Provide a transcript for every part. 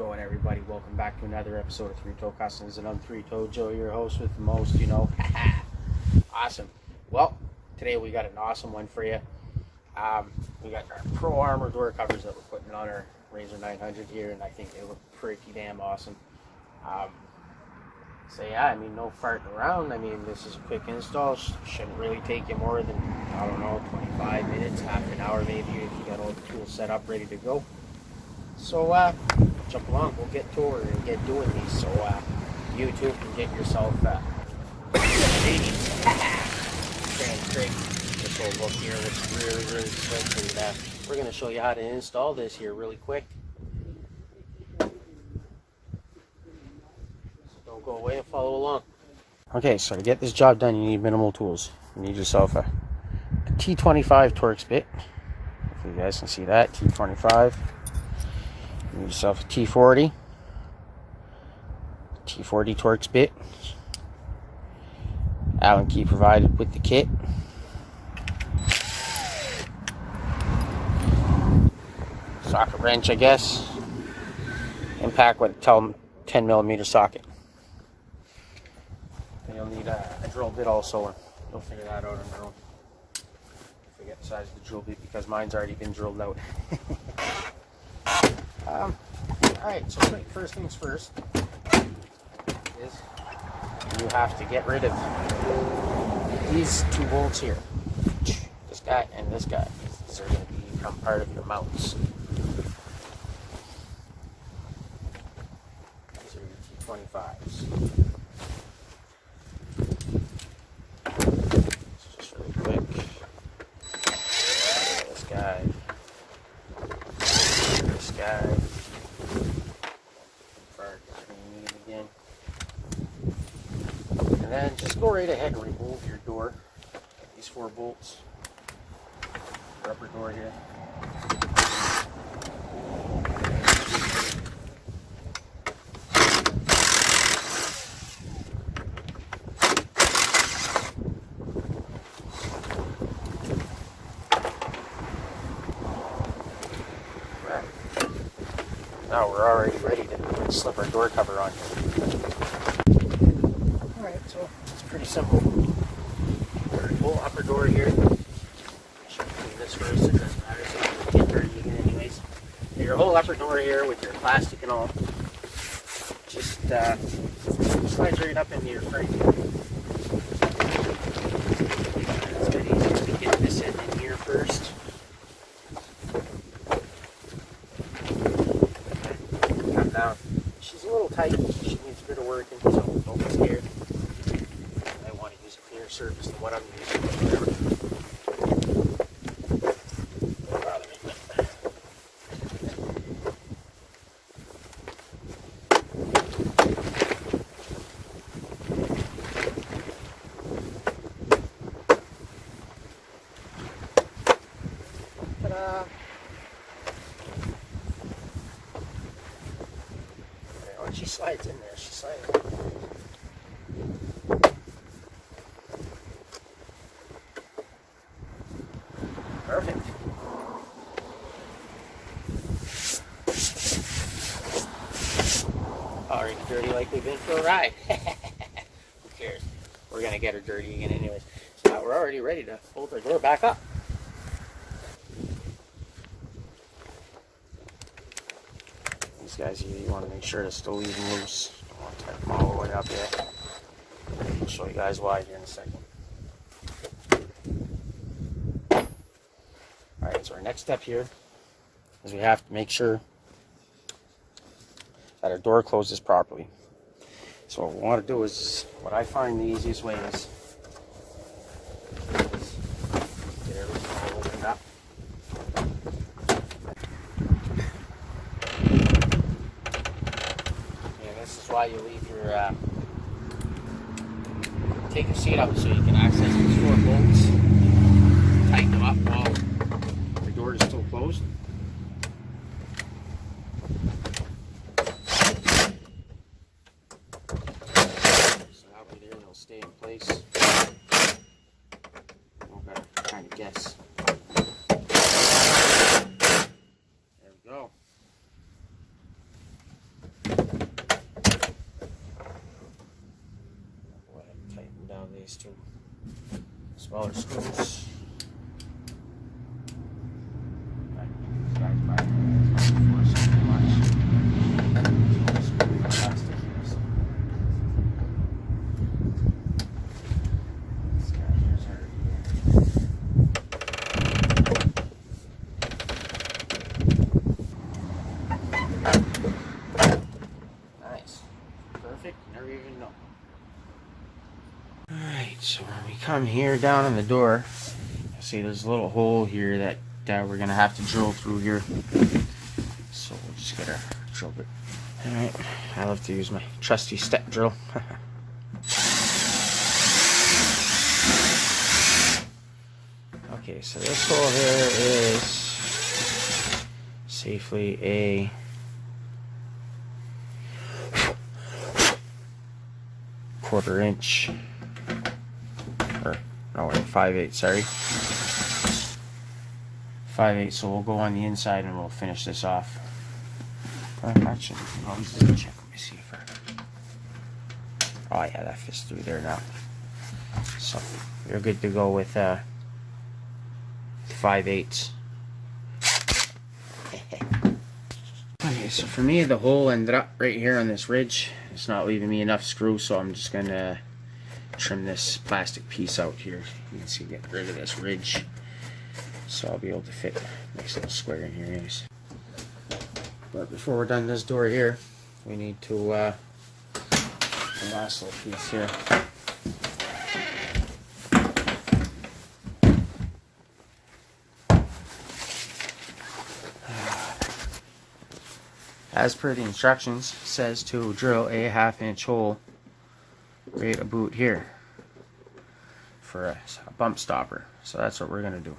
going, everybody? Welcome back to another episode of Three Toe Customs, and I'm Three Toe Joe, your host with the most, you know. Awesome. Well, today we got an awesome one for you. We got our Pro Armour door covers that we're putting on our RZR 900 here, and I think they look pretty damn awesome. So yeah, I mean, no farting around. I mean, this is a quick install. Shouldn't really take you more than, I don't know, 25 minutes, half an hour maybe, if you got all the tools set up, ready to go. So jump along, we'll get to her and get doing these. So you too can get yourself this whole look here looks really slick, and we're going to show you how to install this here really quick. Don't go away and follow along. Okay, so to get this job done, you need minimal tools. You need yourself a T25 Torx bit. If you guys can see that, T25. You need yourself a T40 Torx bit. Allen key provided with the kit. Socket wrench, I guess. Impact with a 10mm socket. Then you'll need a drill bit also, and you'll figure that out on your own. Forget the size of the drill bit because mine's already been drilled out. Alright, so first things first is you have to get rid of these two bolts here. This guy and this guy. These are going to become part of your mounts. These are your T25s. Just really quick. This guy. This guy. Again. And then just go right ahead and remove your door. These 4 bolts. Rubber door here. Now we're already ready to slip our door cover on here. Alright, so it's pretty simple. Our whole upper door here. Should clean this first, it doesn't matter, so you can get dirty again anyways. Your whole upper door here with your plastic and all, just slides right up into your frame. It's good easy to get this end in here first. Down. She's a little tight, she needs a bit of working, so don't be scared. I want to use a cleaner surface than what I'm using, whatever. Don't bother me. Ta-da! She slides in there, she slides in there. Perfect. Already dirty like we've been for a ride. Who cares? We're going to get her dirty again anyways. So now we're already ready to hold our door back up. These guys here, you want to make sure to still leave them loose. Don't want to tie them all the way up yet. I'll show you guys why here in a second. Alright, so our next step here is we have to make sure that our door closes properly. So what we want to do is, what I find the easiest way is get everything all opened up. This is why you leave your, take your seat up so you can access these 4 bolts, tighten them up while your door is still closed. So that way there they'll stay in place. Don't gotta kind of guess. There we go. these two smaller screws. Nice. Perfect. Never even know. Alright, so when we come here down on the door, you'll see there's a little hole here that we're going to have to drill through here. So we'll just get our drill bit. Alright, I love to use my trusty step drill. Okay, so this hole here is safely a quarter-inch, or no, 5/8, sorry. 5/8, so we'll go on the inside and we'll finish this off. Actually, I'll just check. Let me see if oh yeah, that fits through there now. So you're good to go with 5/8. Okay, so for me, the hole ended up right here on this ridge. It's not leaving me enough screw, so I'm just gonna trim this plastic piece out here. You can see, get rid of this ridge, so I'll be able to fit a nice little square in here anyways. But before we're done this door here, we need to the last little piece here. As per the instructions, it says to drill a 1/2-inch hole right about here for a bump stopper. So that's what we're going to do.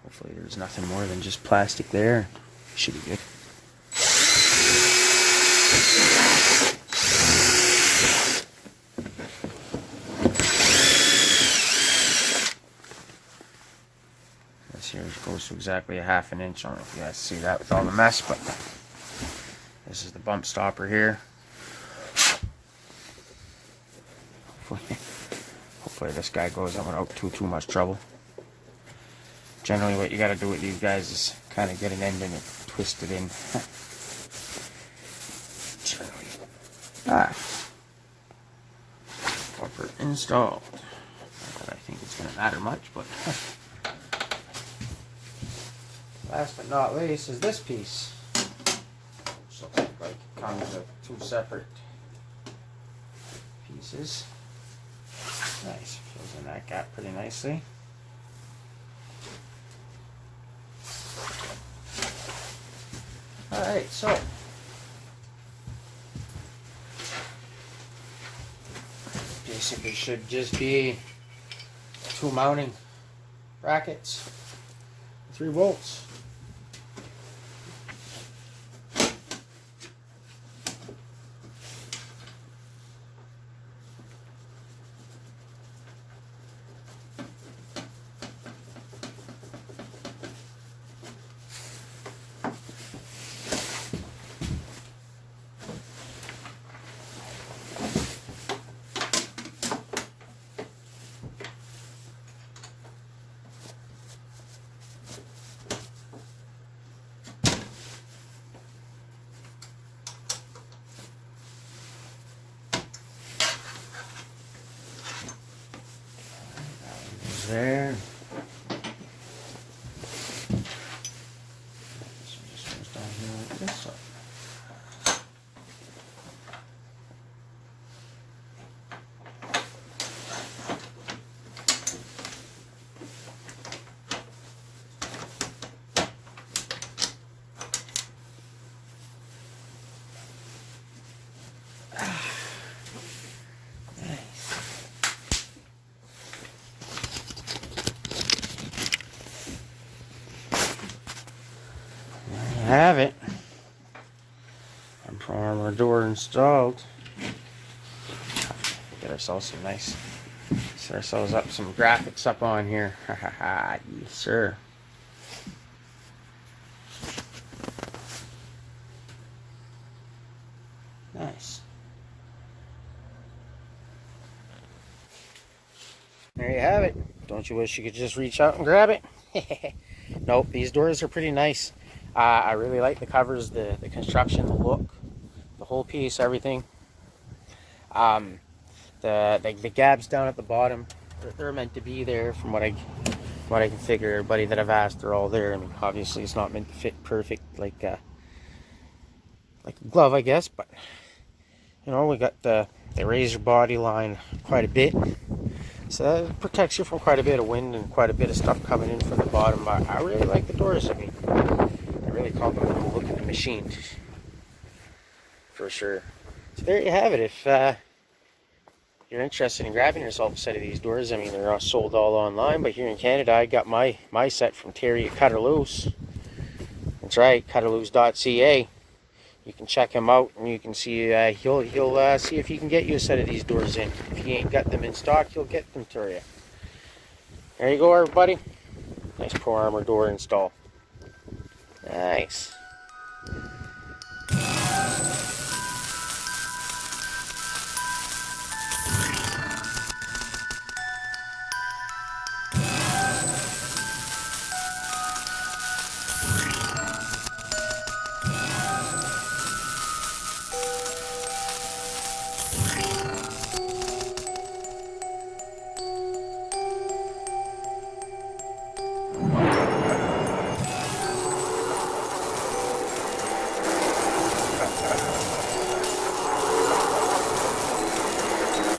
Hopefully there's nothing more than just plastic there. Should be good. This here goes to exactly a 1/2 inch. I don't know if you guys see that with all the mess, but this is the bump stopper here. Hopefully this guy goes out without too much trouble. Generally what you got to do with these guys is kind of get an end in it, twist it in. Upper installed. Not that I think it's going to matter much, but last but not least is this piece, which looks like it comes with 2 separate pieces. Nice, fills in that gap pretty nicely. Alright, so basically should just be 2 mounting brackets, 3 bolts. There. So this goes down here like this. Have it. And Pro Armour door installed. Get ourselves some nice, set ourselves up some graphics up on here. Yes, sir. Nice. There you have it. Don't you wish you could just reach out and grab it? Nope, these doors are pretty nice. I really like the covers, the construction, the look, the whole piece, everything. The gabs down at the bottom, they're meant to be there from what I can figure. Everybody that I've asked, they're all there. I mean, obviously it's not meant to fit perfect like a glove, I guess, but you know, we got the RZR body line quite a bit, so that protects you from quite a bit of wind and quite a bit of stuff coming in from the bottom. I really like the doors. I mean, they really complement the look of the machine for sure. So there you have it. If you're interested in grabbing yourself a set of these doors, I mean, they're all sold all online, but here in Canada I got my set from Terry at Cutter Loose. That's right, cutterloose.ca. You can check him out and you can see he'll see if he can get you a set of these doors in. If he ain't got them in stock, he'll get them to you. There you go, everybody. Nice Pro Armour door install. Nice.